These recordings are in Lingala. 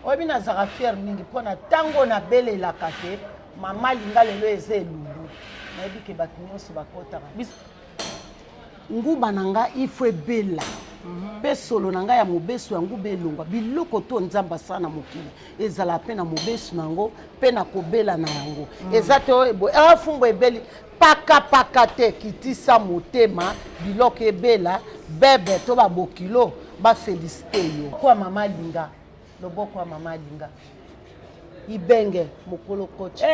oyebi nazaka fiere mingi mpona ntango nabelelaka te mama linga lelo eza elulu nayebi ke bato nyonso bakotaka nguba na nga ifo ebela mpe solo na ngai ya mobesu ya nguba elongwa biloko to nzambe asala na mokili ezala mpe na mobesu na yango mpe na kobela na yango eza te afumbu ebeli pakapaka te kitisa motema biloko ebela bebe to babokilo bafelisite yo kwa mama linga loboko ya mama linga ibenge mokolo kochi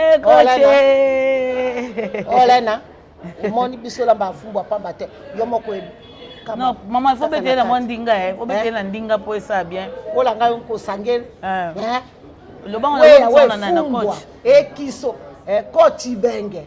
olena omoni biso lamba afumbu apamba te yo moko non, maman, il faut mettre la mandinga, il faut mettre la ndinga pour ça bien. Oh la gars, on s'engage. Le banc, on a un coach. Et qui sont coach ibenge.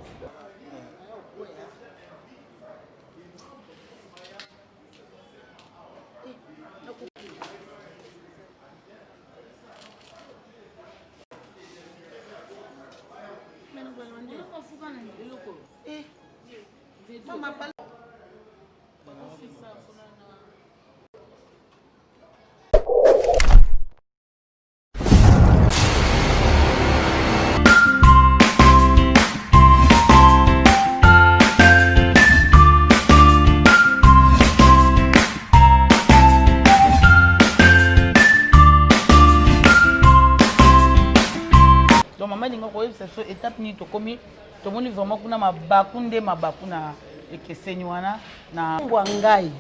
cette étape ni to komi to moni vraiment kuna mabakunde mabakuna ekeseni wana na ngai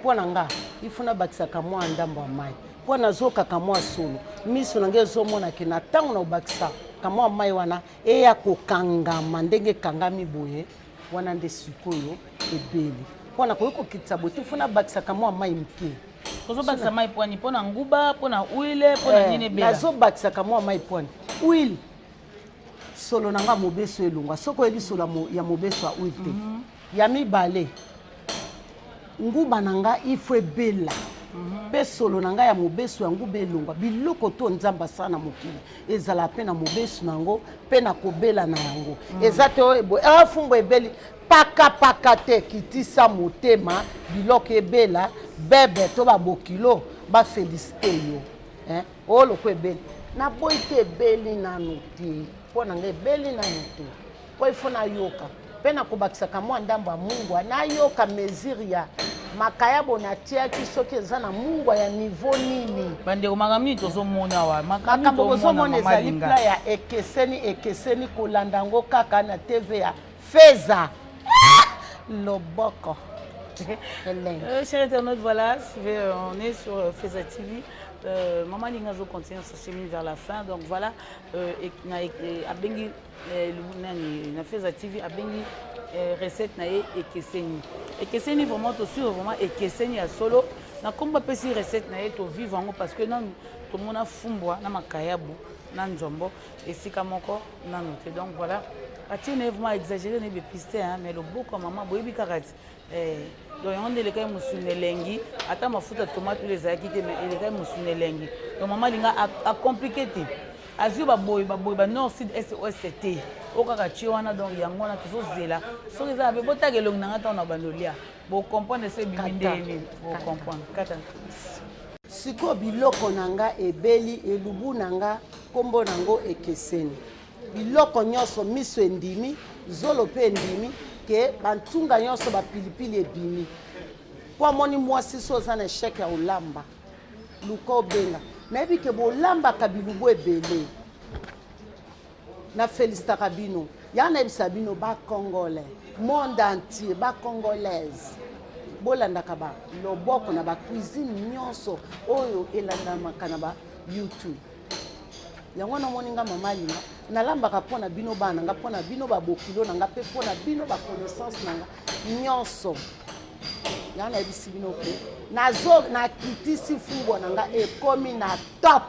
pona nga ifuna bakisaka mwa ndambo ya mai pona zoka kamwa solo miso na ngezo mona ke na tango na bakisa kamwa mai wana eya kokangama ndenge kangami boye wana nde sikoyo ebeli pona koyiko kitsa bote ifuna bakisa kamwa mai mpe kozo bakisa mai poni pona nguba pona uile pona nini bela nazo bakisa kamwa mai poni uile solo nanga mobeso elunga soko ebi solo ya mobeso a uite ya mibale nguba nanga ifo ebela pe solo nanga ya mobeso ya nguba elunga biloko to nzamba sana mokili ezala pe na mobeso nango pe na kobela na yango eza te afumbu ebeli pakapaka te kitisa motema biloko ebela bebe to babokilo bafelisite yo oloko ebeli na boyi te ebeli nano te mpo na ngai ebeli nano te mpo ifo nayoka mpe nakobakisaka mwa ndambo ya mungwa nayoka mesure ya makayabo natiaki soki eza na mungwa ya nivo nini bandeko makambo nini tozomona wa makambo bozomona ezali pla ya ekeseni kolanda yango kaka na tv ya feza loboko chers internautes, voilà, on est sur Feza TV. Maman Lingazo continue sa chemin vers la fin. Donc voilà, Abengi na Feza TV, Abengi recette na ekeseni. Ekeseni vraiment aussi vraiment ekeseni ya solo. Na komba pesi recette na to vivre parce que non tout le monde a fumbwa na makayabu na nzombo esika moko na note. Donc voilà, atine vraiment exagéré ne pisté hein, mais le beau comme maman boyebi karati donc on est les gars musunelengi ata mafuta tomate les aki te mais les gars musunelengi donc maman linga a compliqué te azuba boy ba nord sud est ouest te okaka chiwana donc yango na toujours zela so les abe botake long na ngata na banolia bo comprendre ce biminde ni bo comprendre kata siko biloko nanga ebeli elubu nanga kombo nango ekeseni biloko nyonso miso endimi zolo pe endimi ke bantunga nyonso bapilipili ebimi po amoni mwasi so oza na esheke ya olamba luka obenga nayebi ke bolambaka bilubu ebele na felicitaka bino ya nayebisa bino bacongolais monde entier bacongolaise bolandaka baloboko na bacuisine nyonso oyo elandamaka na ba youtube yango namoni nga mama linga nalambaka mpona bino bana nga mpona bino babokilo na nga mpe mpona bino baconnaissance na nga nyonso yango nayebisi bino mpe nakitisi fumbwa na nga ekomi na top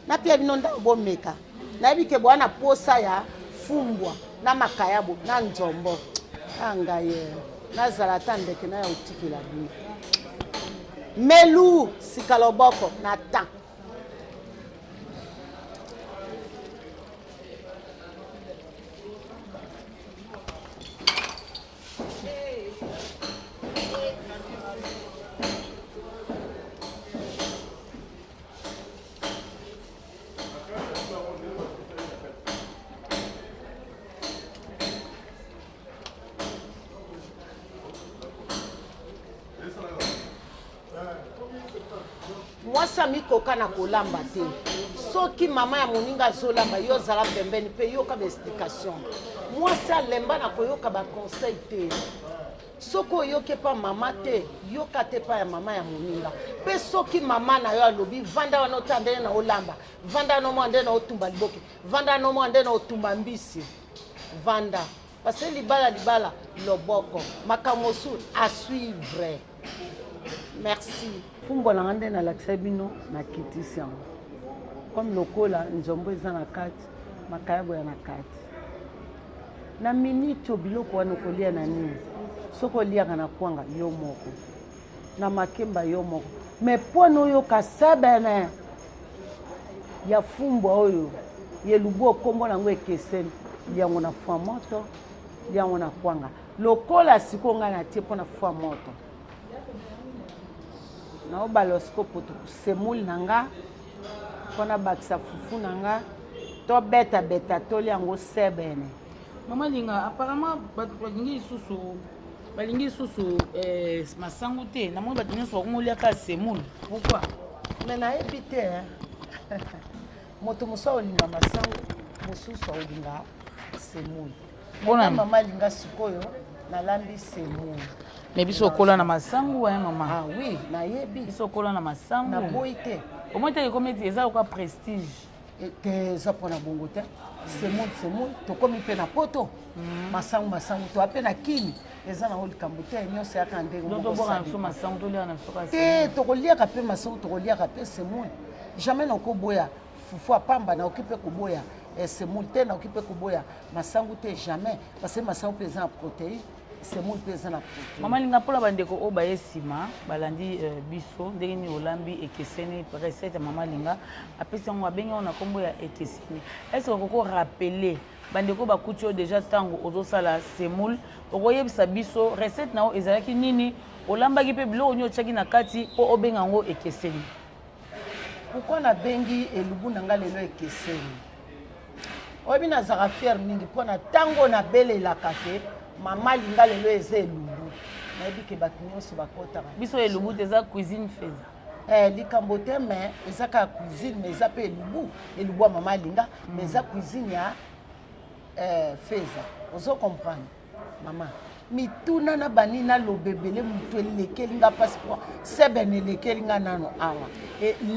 napia bino ndako bomeka nayebi ke bwana posa ya fumbwa na makayabo na nzombo angaye nazala ata ndeke na ya otikela bino melu sika loboko na temps mwasi amikoka na kolamba te soki mama ya moninga azolamba yo ozala pembeni mpe yoka baexplication mwasi alemba na koyoka baconseil te soki oyoki epa mama te yoka te epa ya mama ya moninga mpe soki mama na yo alobi vanda wana ota ndenge na olamba vanda wana omwa ndenge na otumba liboke vanda wana omwa ndenge na otumba mbisi vanda parce libala loboko makambo mosusu à suivre. Merci. Fumbo na ngande na lakisa bino na kitisi yango comme lokola nzombo eza na kati makayabo ya na kati na minute biloko wana kolia na nini soko oliaka na kwanga yo moko na makemba yo moko mais pona oyo kasabana ya fumbwa oyo yelubu okombo nango ekeseni yango na fwa moto yango na kwanga lokola siko nga na tie pona fwa moto na obalo siko poto semuli nanga pona bakisa fufu nanga to beta toli yango sebene. Maman Linga, apparemment balingi susu masangu te na moni bato nyonso bakongoliaka semule pourquoi mais nayebi te moto mosu aolinga masangu mosusu aolinga semule mpona mama alinga sikoyo nalambi semule mais biso okola na masangu ya mama. Ah oui nayebi biso okola na masangu naboyi te omoi te ekomi ete eza lokola prestige te eza mpona bongo te semule tokomi mpe na poto masangu toa mpe na kini eza nango likambo te nyonso yaka ndenge te tokoliaka mpe masangu tokoliaka mpe semule jamais nakoboya fufu apamba naoki mpe koboya semule te naoki mpe koboya masangu te jamais parce que masangu mpe eza na protéine semule mpe eza na protéine. Mama Linga mpola bandeko oyo baye nsima balandi biso ndenge nini olambi ekeseni recette ya Mama Linga apesi yango abengi yango na nkombo ya ekeseni est-ce que okoko rappele bandeko bakuti oyo déjà ntango ozosala semule okoyebisa biso recette na oyo ezalaki nini olambaki mpe biloko nini otiaki na kati mpo obenga yango ekeseni? Pourquoi nabengi elubu na nga lelo ekeseni oyebi nazaka fiere mingi mpona ntango nabelelaka te Mama Linga lelo eza elubu nayebi ke bato nyonso bakotaka biso elubu te eza cuisine feza likambo te mais eza kaka cuisine mais eza mpe elubu ya Mama Linga mais eza cuisine ya feza ozo comprendre mama mituna na bani na lobebele mutu elekeli nga passeport sebene elekeli nga nano awa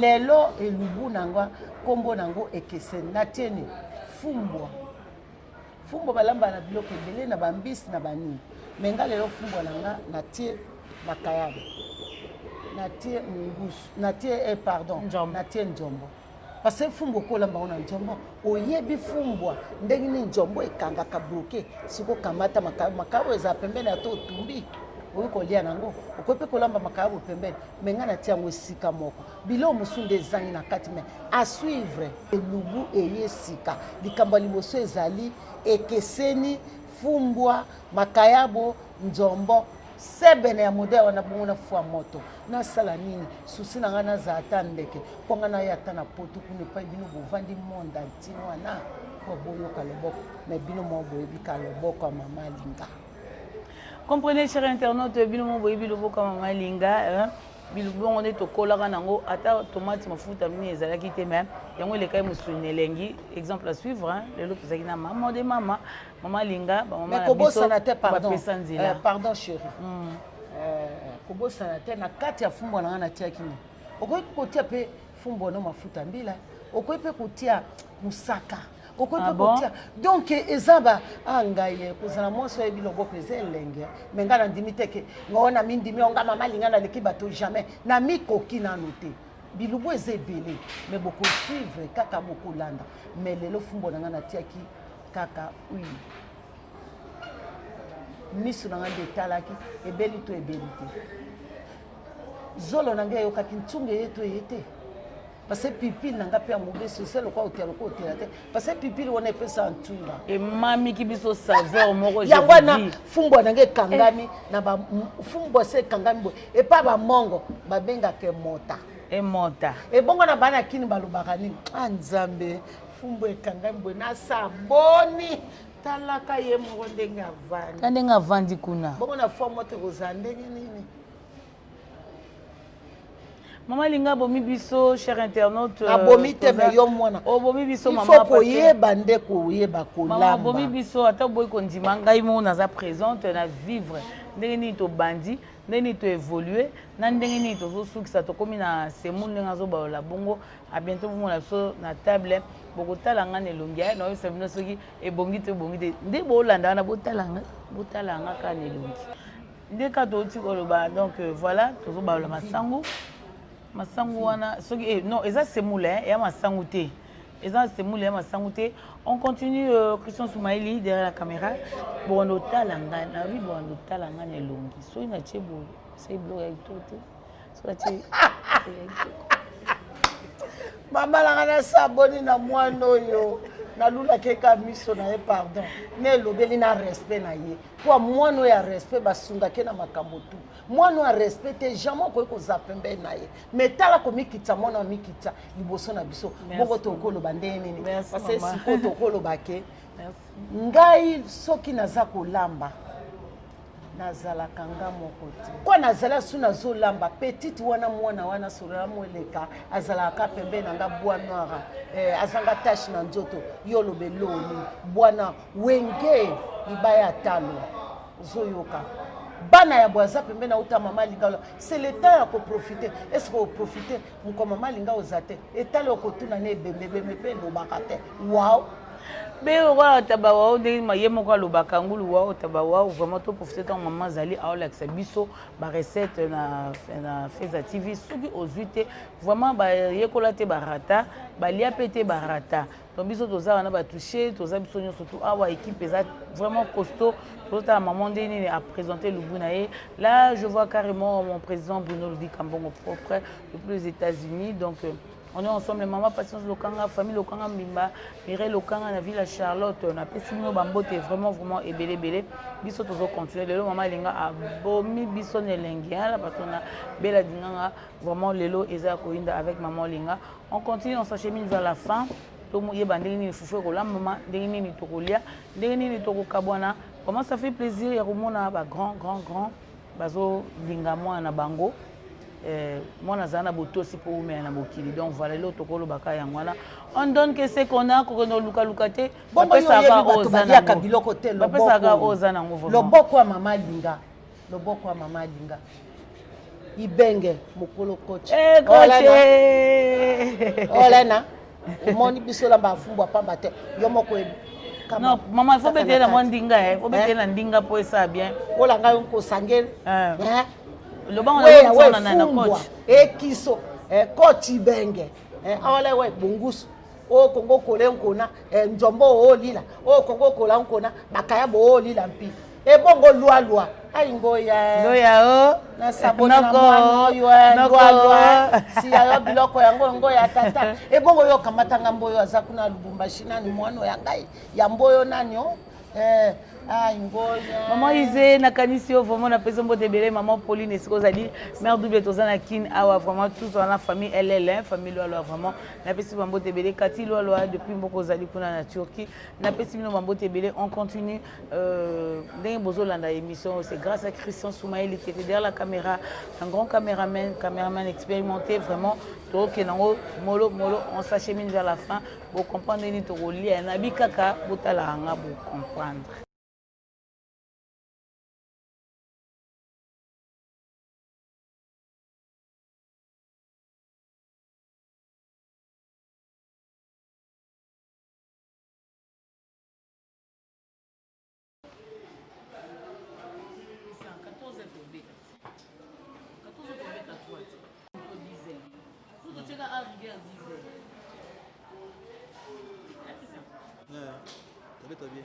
lelo elubu nango kombo nango ekeseni natieni fumbo balamba na biloko ebele na bambisi na banini me nga lelo fumbo nanga natie makayabo natie ngusu natie natie njombo parce que fumbo kolamba ona njombo oyebi fumbwa ndenge ni njombo ekangaka bloke siko kamata makayabo eza pembeni ya to otumbi oyo kolia nango okope kolamba makayabo pembeni me nga natie yango esika moko bilo mosu nde ezangi na kati me a suivre elubu eye sika likambo liboso ezali ekeseni fumbwa makayabo njombo sebene ya modele wana bongo na fwa moto nasala nini susi na nga nazala ata ndeke mpo nga naya ata na poto kuna epai bino bovandi monda ntini wana po boyoka loboko me bino mo boyebika loboko ya Mama Linga. Comprenez, chers internautes, bino mo boyebi loboko ya Mama Linga bilubongo nde tokolaka nango ata tomate mafuta mini ezalaki te me yango elekai mosuni elengi exemple à suivre lelo tozalaki na mama de mama Mama Linga bamama na biso bapesa nzela pardon chéri kobosana te na kati ya fumbo na nga natiaki nini okoki kotia mpe fumbo no mafuta mbila okoki mpe kotia mosaka okoki mpe kotia donc eza ba ngai kozala mwasi oyebi loboko eza elenge me nga na ndimi teke ngao na mindimi onga Mama Linga naleki bato jamais na mikoki nano te bilubu eza ebele me bokosuivre kaka bokolanda me lelo fumbo na nga natiaki kaka oui miso na nga nde etalaki ebeli to ebeli te zolo na nga eyokaki ntunga eye to eye te parce que pipile na nga mpe ya mobeso ese lokwa otela lokwa otela te parce que pipile wana epesa ntunga emamiki biso saveur moko yango wana fumbwa na nga ekangami na fumbwa se ekangami boye epa bamongo babengaka emota ebongo na bana kini balobaka nini nzambe fumbwa ekangami boye nasaboni talaka ye moko ndenge avandi ndenge avandi kuna bongo na fwa moto kozala ndenge nini Maman Linga bomi biso, cher internaute. Abomi te me yo mwana. Oh bomi biso maman. Il faut koyeba nde koyeba kolamba. Maman bomi biso ata boy kondima ngai mo naza présente na vivre. Ndenge ni to bandi, ndenge ni to évoluer, na ndenge ni to sukisa to komi na semu ndenge azo ba la bongo. A bientôt mo na so na table bokotala nga nelongi na yo sabino soki ebongi te nde bolanda na botalanga ka nelongi. Nde ka to ti koloba donc voilà tozo ba la masango. Masangu wana soki non eza semoule ya masangu te eza semoule ya masangu te. On continue Christian Soumaïli derrière la caméra bon otalanga na oui bon otalanga ne longi so ina chebo c'est blo ya itote so ati mama la ngana saboni na mwando yo na lula keka miso na ye pardon ne lobeli na respect na ye kwa mwano ya respect basunga ke na makambo tu mwano ya respect te jamais ko ko zapembe na ye metala ko mikita mwana mikita liboso na biso bongo to ko loba ndene nini parce que siko to ko loba ke ngai soki naza kolamba nazala kanga moko te kwa nazala suna zo lamba petite wana mwana wana sura mweleka azala ka pembe na nga bois noir azanga tache na nzoto yolo beloni bwana wenge libaya talo zoyoka bana ya boaza pembe na uta mama linga c'est le temps ya ko profiter est-ce que profiter mko mama linga ozate etalo ko tuna ne bembe pe no bakate wow mais wa tabawa de mayemo kwa lobaka ngulu wa tabawa vraiment to profiter tant maman zali a la biso ba recette na Feza TV soki ozuite vraiment ba yekola te barata ba lia pété barata donc biso toza wana ba toucher toza biso surtout awa équipe eza vraiment costaud tota maman deni a présenté le Bunaye là je vois carrément mon président Bruno Ludi Kambongo propre depuis les États-Unis donc on est ensemble, maman Patience Lokanga, famille Lokanga Mimba, Mireille Lokanga, la ville à Charlotte, on a Pessimo Bambote, vraiment belé. Biso toujours continuer. Le maman Linga a bomi biso nelengia, la patronne Bella Dinanga, vraiment Lelo Eza Koinda avec maman Linga. On continue, on s'achemine vers la fin. Tomo yeba ndeni fufu ko la maman, ndeni ni tokolia, ndeni ni toko kabwana. Comment ça fait plaisir ya komona ba grand bazo linga moi na bango. Moi nazana botosi pour mais na bokili donc voilà l'autre kolo baka yangwana on donne que c'est qu'on a ko no luka te bon ça va ozana kabiloko te lo boko ozana ngovo lo boko mama linga ibenge mokolo coach olena omoni bisola mbafumbwa pamba te yo moko non maman il faut betela na ndinga il faut betela na ndinga pour ça bien olanga ko sangel le banc on a na coach ekiso coach ibenge awale we bungusu o kongo kolenkona njombo o lila o kongo kolankona bakaya bo o lila mpi ebongo lwa ai ngoya o na sabona na mwana lwa si ayo biloko yango ngoya tata ebongo yo kamatanga mboyo azakuna Lubumbashi nani mwana ya ngai ya mboyo nani o maman Isée nakanisi yo vraiment na peso mbote belé maman Pauline esiko zali mère double tozana kin awa vraiment toute la famille LL famille lo vraiment na peso mbote belé Kati lo depuis mboko zali kuna na Turquie na peso mino mbote belé on continue ndenge bozo landa émission c'est grâce à Christian Soumaïli qui était derrière la caméra un grand caméraman expérimenté vraiment to kenango molo on s'achemine vers la fin pour comprendre ni to lia na bikaka botala nga pour comprendre. Tá bien.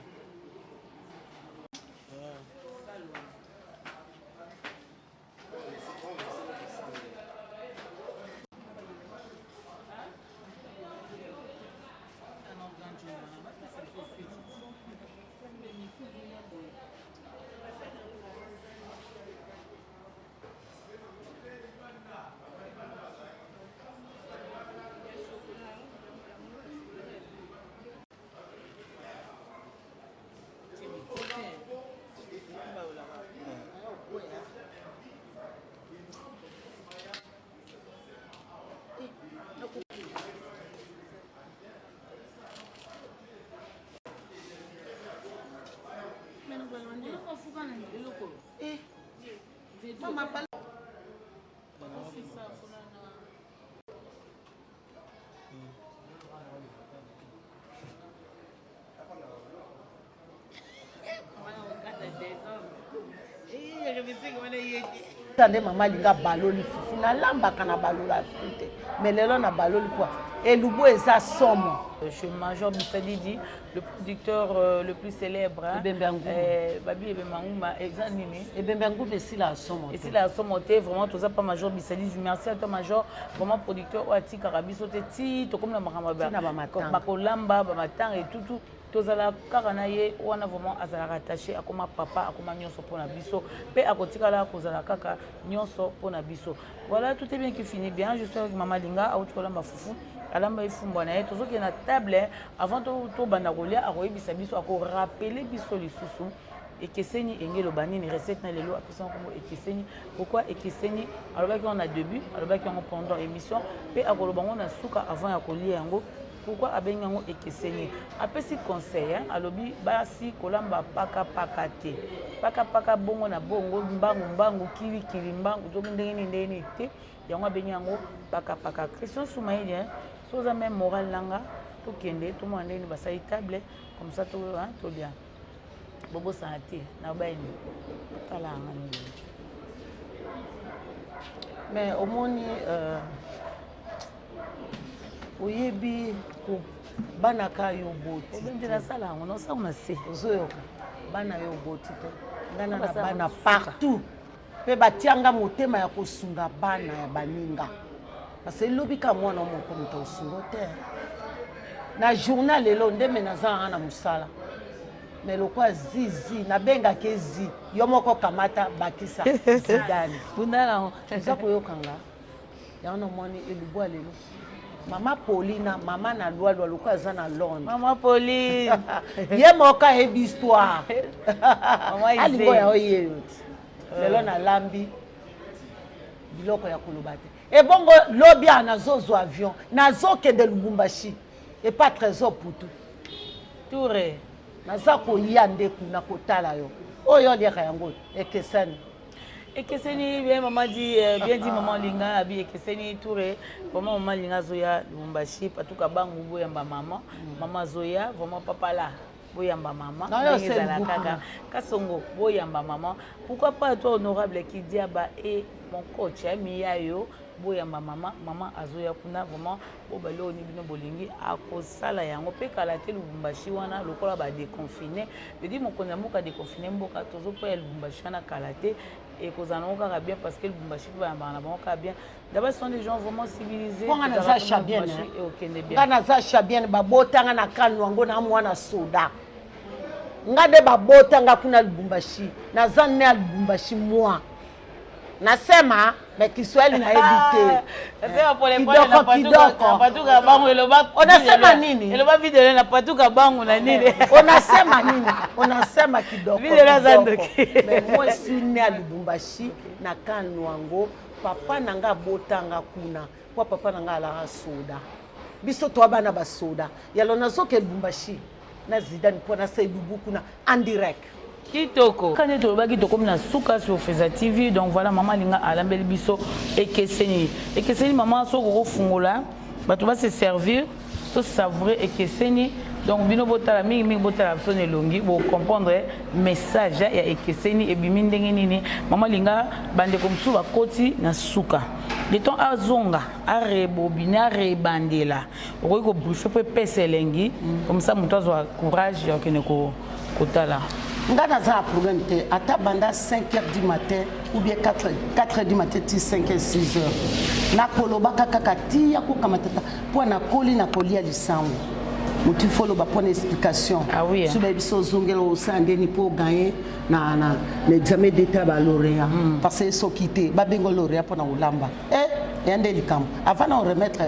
Tande mama linga baloli fufu na lambaka na balola fute mais lelo na baloli quoi et lubo eza somo. Chez Major Bissali dit le producteur le plus célèbre Babi Ebemanguma exanimé Ebemanguma ici la somo ici la somo té vraiment tout ça pas Major Bissali merci à toi Major vraiment producteur Oati Karabiso ti to comme la makamba makolamba ba matang et tout tozala karana ye wana vraiment azala rattaché akoma papa akoma nyonso pona biso pe akotikala kozala kaka nyonso pona biso. Voilà, tout est bien qui finit bien. Je suis avec Maman Linga auti kolamba fufu alamba ifumba na ye tozoki na table avant to banda kolia akoyebisa biso ako rappeler biso lisusu ekeseni engelo banini recette na lelo apesa ko ekeseni pourquoi ekeseni alobaki on a début alobaki on pendant émission pe akoloba on a suka avant ya kolia yango. Pourquoi abengi yango ekeseni apesi conseil alobi basi kolamba paka te paka bongo na bongo mbangu kili mbangu to ndenge te yango abengi yango paka Christian Soumaïli soza même moral langa to kende to mo ndeni basali table comme ça to bien bobo santé na baini kala ngani mais au moni oyebi ko bana ka yo boti obendela sala ngo no sa una se ozoyoka bana yo boti to ngana na bana partout pe batianga motema ya kosunga bana ya baninga parce que lobi ka mwana moko muto osungo te na journal lelo ndeme naza na musala mais lokwa zizi na benga ke zi yo moko kamata bakisa zidani bundala za koyokanga ya no moni elubwa lelo. Mama Paulina, maman na loi lokwa za na Londres. Maman Pauline. Ye moka e histoire. Maman Ize. Ya oye. Lelo na lambi biloko ya kolobate. E bongo lobi ana zozo avion, na zokende Lubumbashi. Et pas trésor pour tout. Touré. Na za ko yande kuna kotala yo. Oyo liaka yango ekesani. Ekeseni bien maman dit bien dit maman Linga abi ekeseni Touré vraiment maman Linga zoya Lubumbashi patuka bangu boyamba maman zoya vraiment papa là boyamba maman ngezala kaka kasongo boyamba maman pourquoi pas toi honorable qui diaba et mon coach Miyayo boyamba maman azoya kuna vraiment bobalo ni bino bolingi akosala yango pe kala te Lubumbashi wana lokola ba déconfiné je dis mon konamuka déconfiné mboka tozo pa Lubumbashi wana kala te et kozanoka bien parce que Lubumbashi ba na banka bien d'abord sont des gens vraiment civilisés on a za chabien et okende bien ngana za chabien babotanga na kanu wango na mwana soda ngade babotanga kuna Lubumbashi na zanne ya Lubumbashi moi nasema mais Kiswahili na éviter nasema pole na patuka bangu eloba unasema nini eloba video na patuka bangu na nini unasema nini unasema kidogo video na zandoki mais moi suis né à Lubumbashi na kanwango papa nanga botanga kuna kwa papa nanga ala soda biso to bana ba soda yalo nazoke Lubumbashi na zidani pona Seydou kuna en direct kitoko quand tu vas kitoko na suka sur Feza TV donc voilà maman Linga alambeli biso ekeseni maman soko fungola bato va se servir to savourer ekeseni donc bino botala mingi botala sonne longi bo comprendre message ya ekeseni e bimi ndenge nini maman Linga bande comme sou ba koti na suka le temps azonga a rebobina rebandela okoki ko briefer pe pesa elengi comme ça muto azwa courage ya kene ko kotala. Ngana za problème te ata banda 5h du matin ou bien 4h du matin 5h 6h na koloba kaka tia ko kamatata po na koli na kolia lisango mutu folo ba pona explication sur ba biso zongelo au sandeni pour gagner na l'examen d'état ba lauréat parce que so quitter ba bengo lauréat pour na ulamba yande likam avant de remettre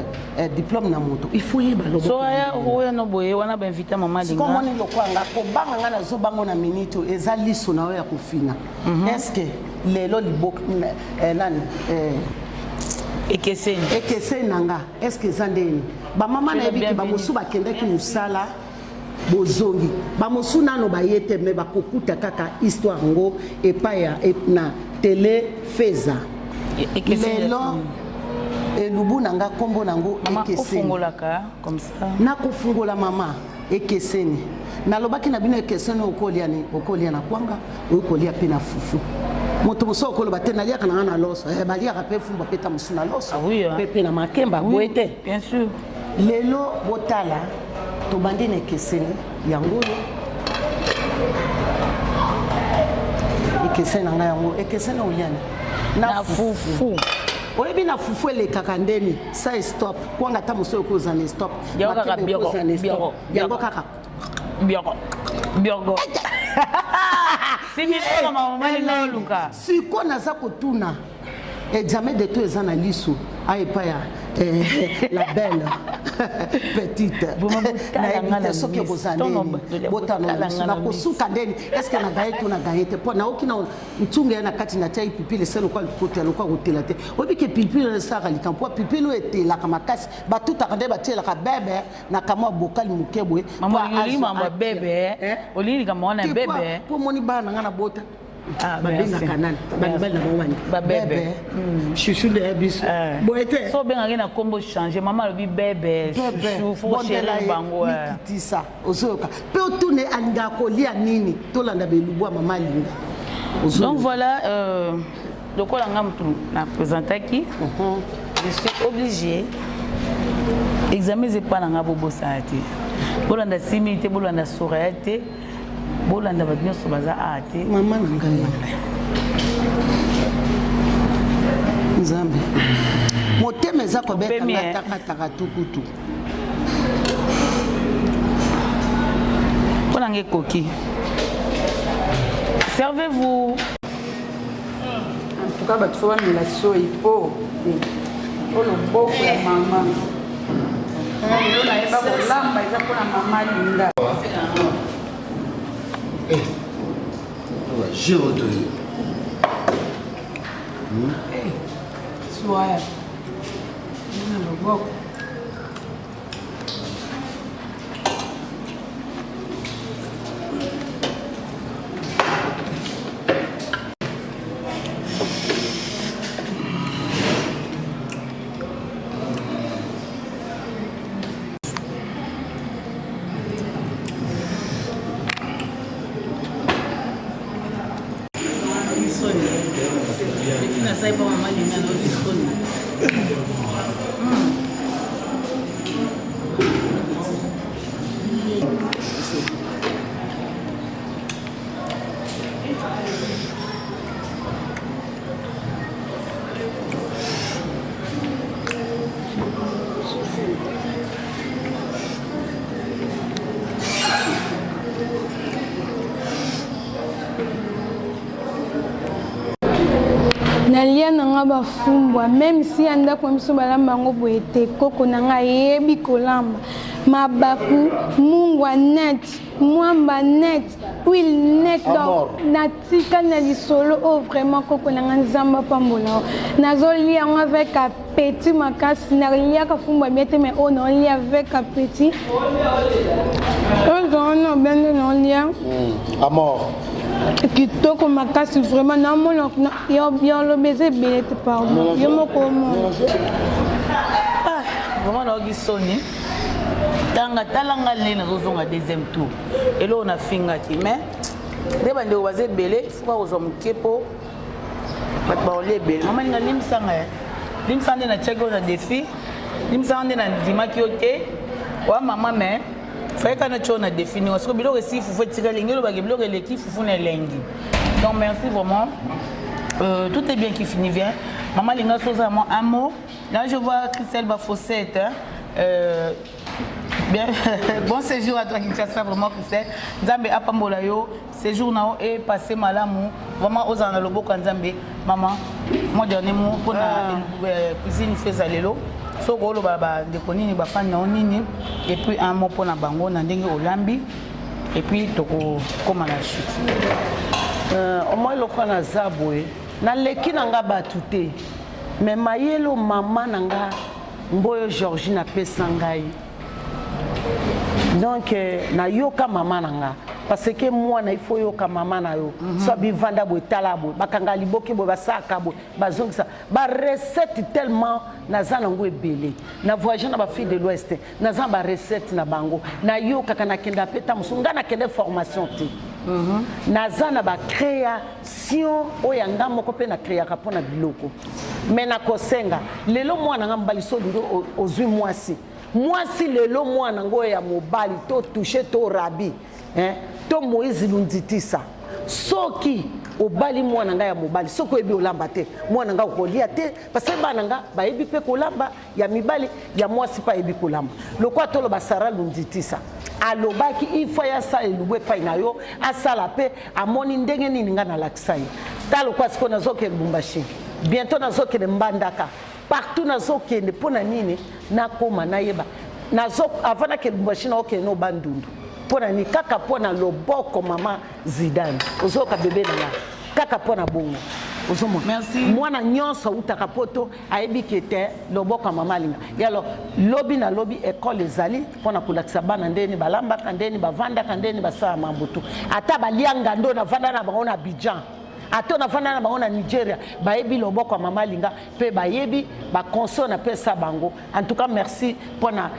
diplôme na moto il faut y balobo so ya oya no boye wana ba inviter maman Linga comment ni lokwanga ko banga ngana zo bango na minute ezali so na ya kufina est-ce que lelo libok nani ekeseni nanga est-ce que zandeni ba mama na ebiki ba mosu ba kendaki musala bozongi ba mosu nano ba yete me ba kokuta kaka histoire ngo epa ya na télé Feza lelo elubu nanga kombo nango ekeseni comme ça na kofungola mama ekeseni nalobaki na bino ekeseni okolia na kwanga okolia pe na fufu moto moso okoloba te naliaka nanga na loso baliaka pe fumba peta mosu na loso pe na makemba boete bien sûr lelo botala tobandi na ekeseni yango ekeseni nanga yango ekeseni oliani na fufu oyebi na fufu elekaka ndeni sa stop kwanga ta moso okozana stop yango kaka bioko siko naza kotuna examen de to eza na liso ayepa ya la belle petite nayebi te soki ekozala ndeni botanola liso nakosuka ndeni eske na gaye to na gaye te mpo naoki na ntunga ye na kati na tia pipile se lokwa likota lokwa kotela te oyebi ke pipile esaka lika mpo pipile oyo etelaka makasi batutaka nde batielaka bebe na kamwa bokali moke boye mpo moni bana nga na bota babengaka nani balibali na bawani babebe chouchou de biso boete so bengaki na kombo changer mama alobi bebe chouchou fo chéri bango tisa ozoyoka pe otune alingaka kolia nini tolanda belubu ya mama alinga donc voilà lokola nga mutu na présentaki je suis obligé examen zepa na nga bobosana te bolanda 6 minutes te bolanda soraya te bolanda bato nyonso baza a te mama na ngai nzambe motema eza kobetanga takataka tukutu mpona nga ekoki servez-vous en tout cas bato fo bamela soi po loboko ya mama lelo nayeba kolamba eza mpona mama linga j'ai retenu. Soya. nalia nanga bafumbwa même si andako miso balamba yango boye te koko nanga yebi kolamba mabaku mungwa net mwamba net huile net donc natika na lisolo oyo vraiment koko nanga nzamba pambola nazolia yango avec appétit makasi naliaka fumbwa bien te mais oyo naolia avec appétit oyo zona bende naolia amor kitoko makasi vraiment namona yolobeza ebele te pardon yo moko vraiment naoki soni tanga talanga leli nazozonga deuxième tour eloko nafingaki mais nde bandeko baza ebele fuka kozwa moke mpo bato baolia ebele mama linga limisanga ya limisanga nde natiaki oyo na défi limisanga nde nandimaki yo te oya mama mais fayeka na tio na défi ningo siko biloko esi fufu etikali ngi elobaki biloko eleki fufu na elengi donc merci vraiment tout est bien qui finit bien mama linga soza moi un mot là je vois Christelle Bafossette bien bon séjour à toi Kinshasa vraiment Christelle Nzambe apambola yo séjour nao et passé malamu vraiment aux en loboko Nzambe maman mon dernier mot pour la cuisine Feza lelo soko oloba bandeko nini bafani nao nini et puis un mot pour na bango na ndenge olambi et puis tokokoma na chute au moins eloko naza boye naleki nanga batu te mais mayelo mama nanga mboyo Georgine apesa ngai donc nayoka mama nanga parce que moi na il faut yo ka mama na yo so bivanda bo talabo bakanga liboki bo basaka bo bazongisa ba recette tellement nazana ngo ebele na voyage na ba fille de l'ouest nazana ba recette na bango na yo kaka na kenda peta musunga na kende formation te nazana ba création oyanga moko pe na créaka pona biloko mais na kosenga lelo mwana nga mbali so ndo ozwi mwasi lelo mwana ngo ya mobali to toucher to rabi to Moïse Lunditisa soki obali mwana nga ya mobali soko ebi olamba te mwana nga kolia te parce que bana nga baebi pe kolamba ya mibali ya mwasi pa ebi kolamba lokwa tolo basara Lunditisa alobaki ifo ya sa elubwe pa na yo asala pe amoni ndenge nini nga na lakisai talo kwa siko nazoke Lubumbashi bientôt nazoke Mbandaka partout nazoke ne pona nini nakoma nayeba nazo avana ke Lubumbashi na oke no bandundu pona ni kaka pona loboko mama Zidane ozoka bebe na kaka pona bongo ozomo merci mwana nyonso utaka poto ayebi kete loboko mama linga yalo lobi na lobi école ezali pona kulakisa bana ndeni balamba kandeni bavanda kandeni basala mambutu ata balianga ndo na vanda na bango na Abidjan ato na vanda na bango na Nigeria bayebi loboko mama linga pe bayebi ba console na pesa bango en tout cas merci pona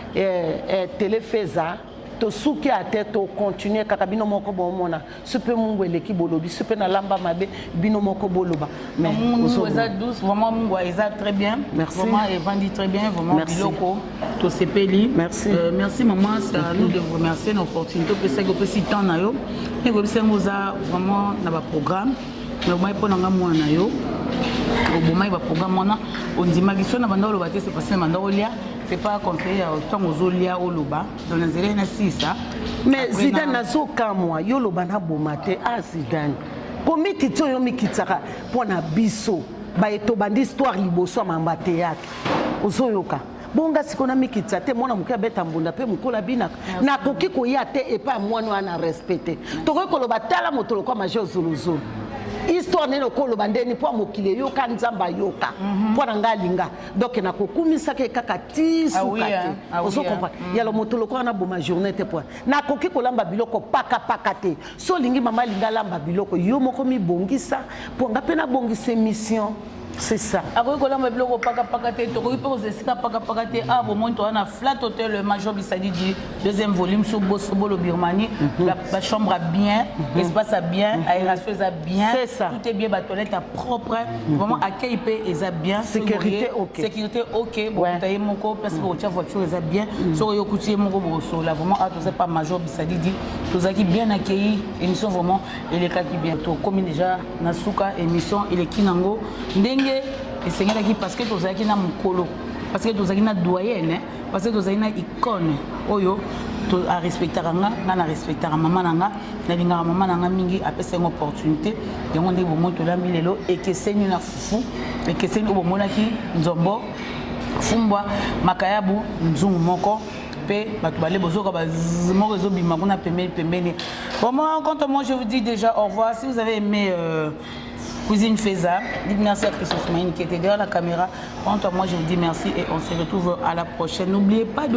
Téléfeza to suki ate to continuer kaka bino moko bomona supe mungu eleki bolobi supe na lamba mabe bino moko boloba mais mungu eza douce vraiment mungu eza très bien merci. Vraiment Evandi très bien vraiment biloko to sepeli merci merci maman c'est à nous de vous remercier l'opportunité que c'est que petit temps na yo et que c'est moza vraiment na ba programme mais moi pour nga mwana yo au moment ba programme wana on dit magiso na banda oloba te c'est passé manda olia c'est pas conseiller autant aux olia oloba dans les élèves na sisa mais Zidane nazo kamwa yo loba na bomate a Zidane komiki to yo mikitsaka pona biso ba eto bandi histoire liboso mamba théâtre ozoyoka bonga sikona mikitsa te mwana mukia beta mbunda pe mukola bina na koki koya te et pas mwana wana respecter to ko loba tala motolo kwa major zuluzulu histoire neno kolo bandeni po mokile yoka nzamba yoka po nga linga donc na kokumisa ke kaka tisu kate ozo comprendre yalo motolo ko na boma journée te po na koki kolamba biloko paka te so lingi mama linga lamba biloko yo moko mi bongisa po nga pe na bongisa mission. C'est ça. Après que l'on a bloqué paka te, tu peux poser ça paka te. Ah bon, moi on a flat hotel le Major Bissadi du deuxième volume sur Bosobolo Birmanie. La chambre a bien, l'espace a bien, aération a bien. C'est ça. Tout est bien, la toilette a propre. Vraiment accueil paix est bien. Sécurité ok. Sécurité ok. Bon, t'as mon corps parce que votre voiture est bien. Sur yo coutier mon gros so là vraiment ah tu sais pas Major Bissadi dit tous qui bien accueilli émission vraiment et les cas qui bientôt comme déjà Nasuka émission et les Kinango et c'est parce que tu as na mukolo parce que tu as na doyenne parce que tu as na icône oyo to a respecter nga na respecter maman nanga na linga maman nanga mingi apesa une opportunité de monde bo to la milelo et que c'est na fufu et que c'est bo monaki nzombo fumbwa makayabu nzungu moko pe batu balé bozoka bazimo zo bima kuna pembeni vraiment quand moi je vous dis déjà au revoir si vous avez aimé Cousine Feza, dites merci à Christophe Maïne qui était derrière la caméra. Quant à moi, je vous dis merci et on se retrouve à la prochaine. N'oubliez pas de